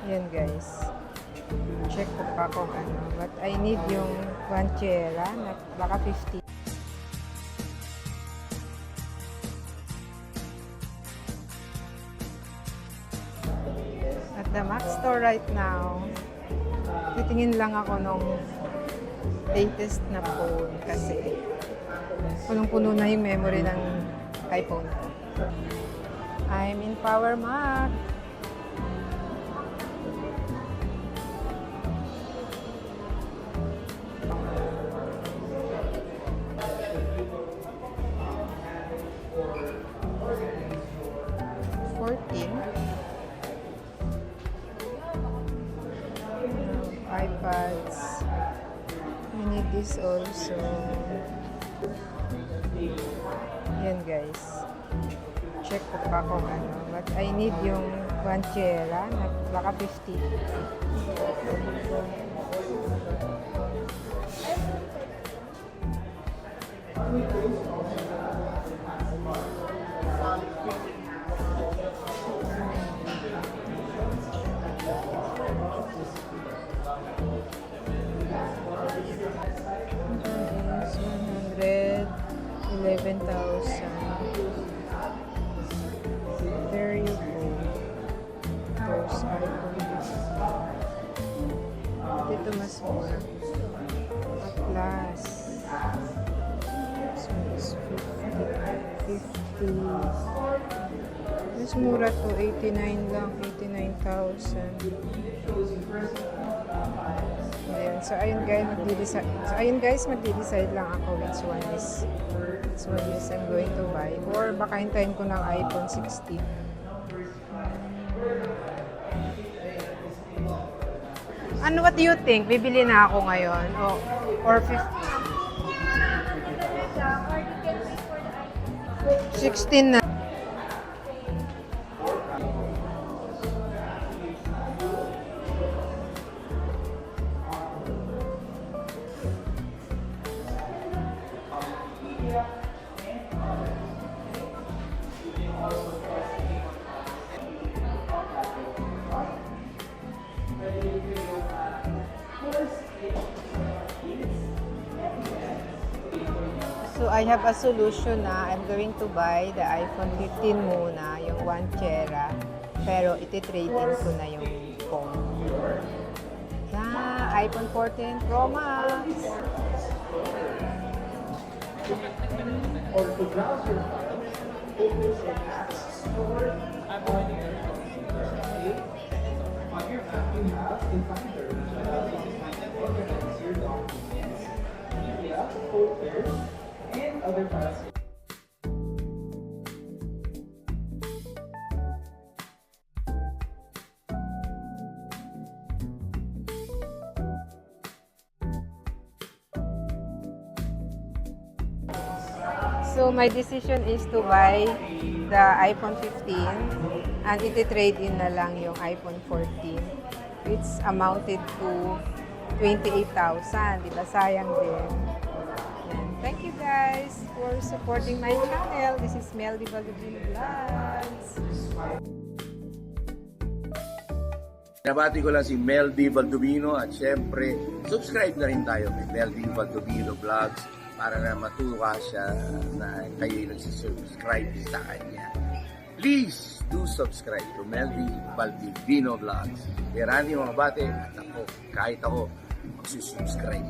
Yan guys. Check ko pa kung ano. But I need yung guanchera na baka 50. At the Mac store right now, titingin lang ako nung latest na phone kasi punong-puno na yung memory ng iPhone ko. I'm in Power Mac. iPads. I need this also. Yan guys. Check ko pa kung ano. But I need yung guanchera na baka 50. Is 111,000. There you go. There's iPhone. Dito mas mura. Atlas. So it's 50. Mas mura to. 89 lang. 89,000. Ayan. So ayun guys, magde-decide lang ako which one is I'm going to buy, or baka hintayin ko ng iPhone 16. Ano, what do you think? Bibili na ako ngayon or 50? 16 na. So I have a solution na I'm going to buy the iPhone 15 muna, yung guanchera, pero iti-trade in ko na yung phone. Yeah, iPhone 14 Pro Max. And other files. So my decision is to buy the iPhone 15 and iti-trade in na lang yung iPhone 14, which amounted to 28,000. Diba? Sayang din. And thank you guys for supporting my channel. This is Mel Di Baldovino Vlogs. Nabati ko lang si Mel Di Baldovino at syempre, subscribe na rin tayo kay Mel Di Baldovino Vlogs para na matuwa siya na kayo'y nagsisubscribe sa kanya. Please do subscribe to Mel Di Baldovino Vlogs. Marami mga bate at ako, kahit ako, magsusubscribe.